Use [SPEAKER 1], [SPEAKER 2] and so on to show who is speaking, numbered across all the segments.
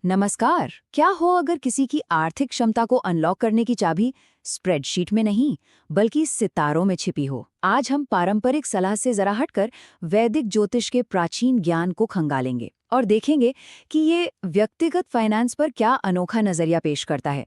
[SPEAKER 1] नमस्कार। क्या हो अगर किसी की आर्थिक क्षमता को अनलॉक करने की चाबी स्प्रेडशीट में नहीं बल्कि सितारों में छिपी हो? आज हम पारंपरिक सलाह से जरा हटकर वैदिक ज्योतिष के प्राचीन ज्ञान को खंगालेंगे और देखेंगे कि ये व्यक्तिगत फाइनेंस पर क्या अनोखा नजरिया पेश करता है।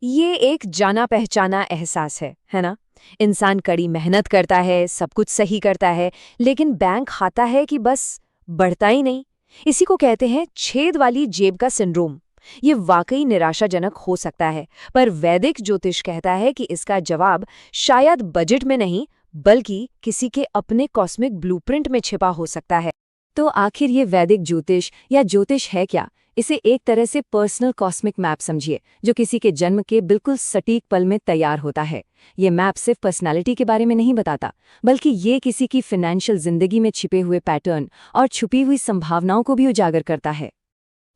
[SPEAKER 2] ये एक जाना पहचाना एहसास है ना? इंसान कड़ी मेहनत करता है, सब कुछ सही करता है, लेकिन बैंक खाता है कि बस बढ़ता ही नहीं। इसी को कहते हैं छेद वाली जेब का सिंड्रोम। ये वाकई निराशाजनक हो सकता है, पर वैदिक ज्योतिष कहता है कि इसका जवाब शायद बजट में नहीं, बल्कि किसी के अपने कॉस्मिक ब्लूप्रिंट में छिपा हो सकता है।
[SPEAKER 1] तो आखिर ये वैदिक ज्योतिष या ज्योतिष है क्या? इसे एक तरह से पर्सनल कॉस्मिक मैप समझिए, जो किसी के जन्म के बिल्कुल सटीक पल में तैयार होता है। ये मैप सिर्फ पर्सनालिटी के बारे में नहीं बताता, बल्कि ये किसी की फाइनेंशियल जिंदगी में छिपे हुए पैटर्न और छुपी हुई संभावनाओं को भी उजागर करता है।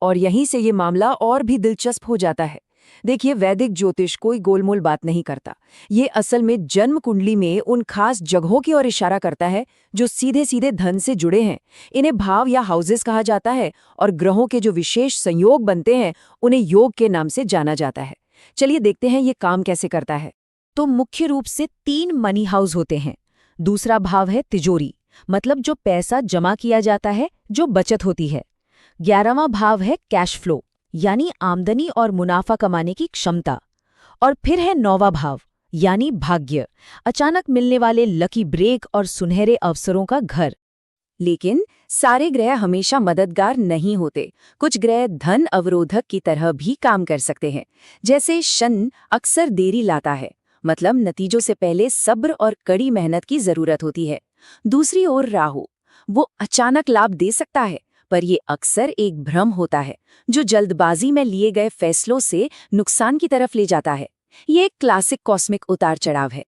[SPEAKER 1] और यहीं से ये मामला और भी दिलचस्प हो जाता है। देखिए, वैदिक ज्योतिष कोई गोलमोल बात नहीं करता। ये असल में जन्म कुंडली में उन खास जगहों की ओर इशारा करता है जो सीधे सीधे धन से जुड़े हैं। इन्हें भाव या हाउसेस कहा जाता है, और ग्रहों के जो विशेष संयोग बनते हैं उन्हें योग के नाम से जाना जाता है। चलिए देखते हैं ये काम कैसे करता है। तो मुख्य रूप से 3 मनी हाउस होते हैं। दूसरा भाव है तिजोरी, मतलब जो पैसा जमा किया जाता है, जो बचत होती है। 11वां भाव है कैश फ्लो, यानी आमदनी और मुनाफा कमाने की क्षमता। और फिर है 9वां भाव, यानी भाग्य, अचानक मिलने वाले लकी ब्रेक और सुनहरे अवसरों का घर। लेकिन सारे ग्रह हमेशा मददगार नहीं होते। कुछ ग्रह धन अवरोधक की तरह भी काम कर सकते हैं। जैसे शन अक्सर देरी लाता है, मतलब नतीजों से पहले सब्र और कड़ी मेहनत की जरूरत होती है। दूसरी ओर राहु, वो अचानक लाभ दे सकता है, पर ये अक्सर एक भ्रम होता है जो जल्दबाजी में लिए गए फैसलों से नुकसान की तरफ ले जाता है। ये एक क्लासिक कॉस्मिक उतार चढ़ाव है।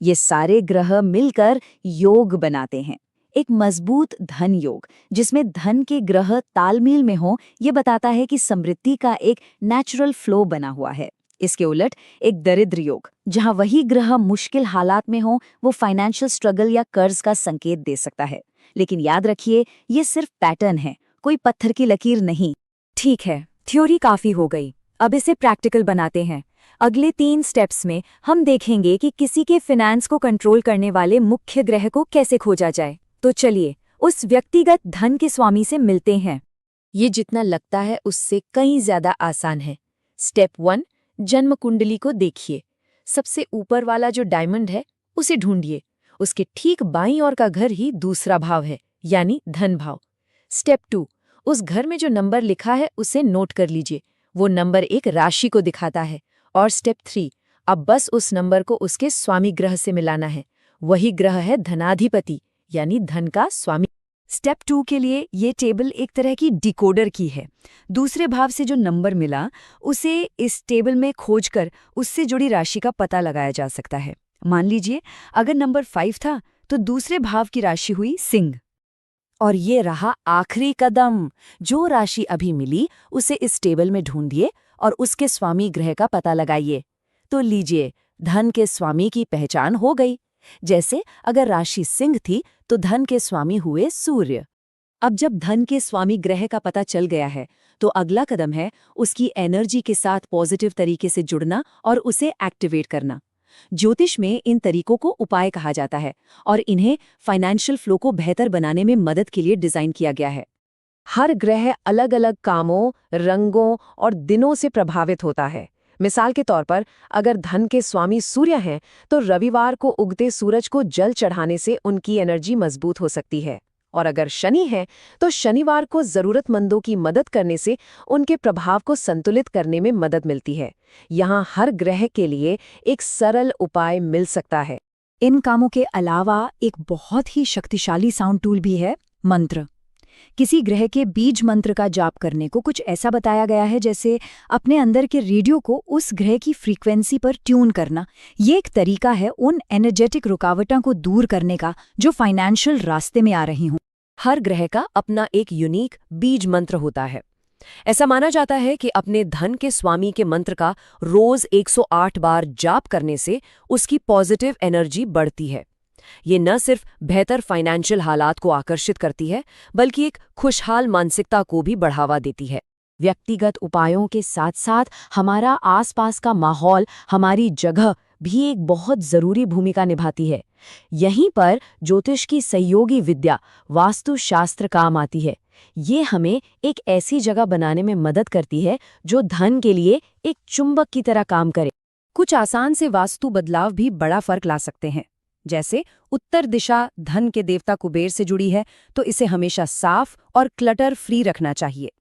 [SPEAKER 1] ये सारे ग्रह मिलकर योग बनाते हैं, एक मजबूत धन योग, जिसमें धन के ग्रह तालमेल में हो। ये बताता है कि समृद्धि का एक नेचुरल फ्लो बना हुआ है। इसके उलट एक दरिद्र योग, जहां वही ग्रह मुश्किल हालात में हो, वो फाइनेंशियल स्ट्रगल या कर्ज का संकेत दे सकता है। लेकिन याद रखिए, ये सिर्फ पैटर्न है, कोई पत्थर की लकीर नहीं। ठीक है, थ्योरी काफी हो गई। अब इसे प्रैक्टिकल बनाते हैं। अगले 3 स्टेप्स में हम देखेंगे कि किसी के फाइनेंस को कंट्रोल करने वाले मुख्य ग्रह को कैसे खोजा जाए। तो चलिए उस व्यक्तिगत धन के स्वामी से मिलते हैं। ये जितना लगता है उससे कहीं ज्यादा आसान है। स्टेप 1, जन्म कुंडली को देखिए। सबसे ऊपर वाला जो डायमंड है उसे ढूंढिए। उसके ठीक बाईं ओर का घर ही दूसरा भाव है, यानी धन भाव। स्टेप 2, उस घर में जो नंबर लिखा है उसे नोट कर लीजिए। वो नंबर एक राशि को दिखाता है। और स्टेप 3, अब बस उस नंबर को उसके स्वामी ग्रह से मिलाना है। वही ग्रह है धनाधिपति, यानी धन का स्वामी। स्टेप 2 के लिए ये टेबल एक तरह की डिकोडर की है। दूसरे भाव से जो नंबर मिला उसे इस टेबल में खोजकर उससे जुड़ी राशि का पता लगाया जा सकता है। मान लीजिए अगर नंबर 5 था तो दूसरे भाव की राशि हुई सिंह। और ये रहा आखिरी कदम। जो राशि अभी मिली उसे इस टेबल में ढूंढिए और उसके स्वामी ग्रह का पता लगाइए। तो लीजिए, धन के स्वामी की पहचान हो गई। जैसे अगर राशि सिंह थी तो धन के स्वामी हुए सूर्य। अब जब धन के स्वामी ग्रह का पता चल गया है, तो अगला कदम है उसकी एनर्जी के साथ पॉजिटिव तरीके से जुड़ना और उसे एक्टिवेट करना। ज्योतिष में इन तरीकों को उपाय कहा जाता है, और इन्हें फाइनेंशियल फ्लो को बेहतर बनाने में मदद के लिए डिजाइन किया गया है।
[SPEAKER 2] हर ग्रह अलग अलग कामों, रंगों और दिनों से प्रभावित होता है। मिसाल के तौर पर, अगर धन के स्वामी सूर्य हैं, तो रविवार को उगते सूरज को जल चढ़ाने से उनकी एनर्जी मजबूत हो सकती है। और अगर शनि है, तो शनिवार को जरूरतमंदों की मदद करने से उनके प्रभाव को संतुलित करने में मदद मिलती है। यहाँ हर ग्रह के लिए एक सरल उपाय मिल सकता है।
[SPEAKER 1] इन कामों के अलावा एक बहुत ही शक्तिशाली साउंड टूल भी है, मंत्र। किसी ग्रह के बीज मंत्र का जाप करने को कुछ ऐसा बताया गया है जैसे अपने अंदर के रेडियो को उस ग्रह की फ्रीक्वेंसी पर ट्यून करना। ये एक तरीका है उन एनर्जेटिक रुकावटों को दूर करने का जो फाइनेंशियल रास्ते में आ रही हों।
[SPEAKER 2] हर ग्रह का अपना एक यूनिक बीज मंत्र होता है। ऐसा माना जाता है कि अपने धन के स्वामी के मंत्र का रोज 108 बार जाप करने से उसकी पॉजिटिव एनर्जी बढ़ती है। ये न सिर्फ बेहतर फाइनेंशियल हालात को आकर्षित करती है, बल्कि एक खुशहाल मानसिकता को भी बढ़ावा देती है।
[SPEAKER 1] व्यक्तिगत उपायों के साथ साथ हमारा आसपास का माहौल, हमारी जगह भी एक बहुत जरूरी भूमिका निभाती है। यहीं पर ज्योतिष की सहयोगी विद्या वास्तुशास्त्र काम आती है। ये हमें एक ऐसी जगह बनाने में मदद करती है जो धन के लिए एक चुंबक की तरह काम करे। कुछ आसान से वास्तु बदलाव भी बड़ा फर्क ला सकते हैं। जैसे उत्तर दिशा धन के देवता कुबेर से जुड़ी है, तो इसे हमेशा साफ और क्लटर फ्री रखना चाहिए।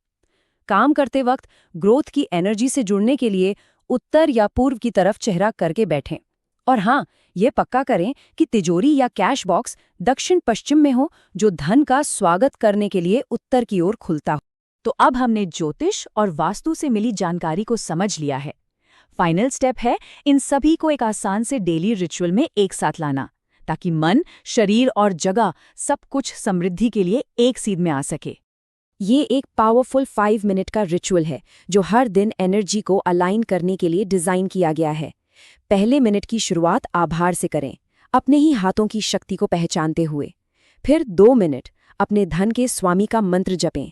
[SPEAKER 1] काम करते वक्त ग्रोथ की एनर्जी से जुड़ने के लिए उत्तर या पूर्व की तरफ चेहरा करके बैठें। और हाँ, ये पक्का करें कि तिजोरी या कैश बॉक्स दक्षिण पश्चिम में हो, जो धन का स्वागत करने के लिए उत्तर की ओर खुलता हो। तो अब हमने ज्योतिष और वास्तु से मिली जानकारी को समझ लिया है। फाइनल स्टेप है इन सभी को एक आसान से डेली रिचुअल में एक साथ लाना, ताकि मन, शरीर और जगह सब कुछ समृद्धि के लिए एक सीध में आ सके। ये एक पावरफुल 5 मिनट का रिचुअल है जो हर दिन एनर्जी को अलाइन करने के लिए डिज़ाइन किया गया है। पहले मिनट की शुरुआत आभार से करें, अपने ही हाथों की शक्ति को पहचानते हुए। फिर 2 मिनट अपने धन के स्वामी का मंत्र जपें।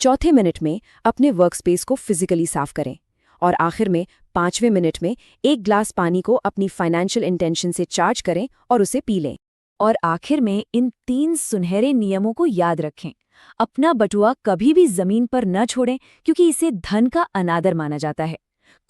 [SPEAKER 1] चौथे मिनट में अपने वर्कस्पेस को फिजिकली साफ करें। और आखिर में 5वें मिनट में एक ग्लास पानी को अपनी फाइनेंशियल इंटेंशन से चार्ज करें और उसे पी लें। और आखिर में इन 3 सुनहरे नियमों को याद रखें। अपना बटुआ कभी भी जमीन पर न छोड़ें, क्योंकि इसे धन का अनादर माना जाता है।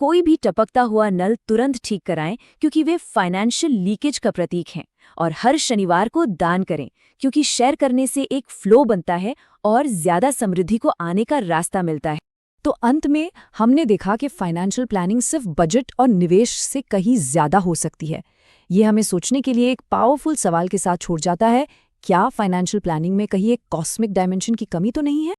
[SPEAKER 1] कोई भी टपकता हुआ नल तुरंत ठीक कराएं, क्योंकि वे फाइनेंशियल लीकेज का प्रतीक हैं। और हर शनिवार को दान करें, क्योंकि शेयर करने से एक फ्लो बनता है और ज्यादा समृद्धि को आने का रास्ता मिलता है। तो अंत में हमने देखा कि फाइनेंशियल प्लानिंग सिर्फ बजट और निवेश से कहीं ज्यादा हो सकती है। ये हमें सोचने के लिए एक पावरफुल सवाल के साथ छोड़ जाता है, क्या फाइनेंशियल प्लानिंग में कहीं एक कॉस्मिक डायमेंशन की कमी तो नहीं है?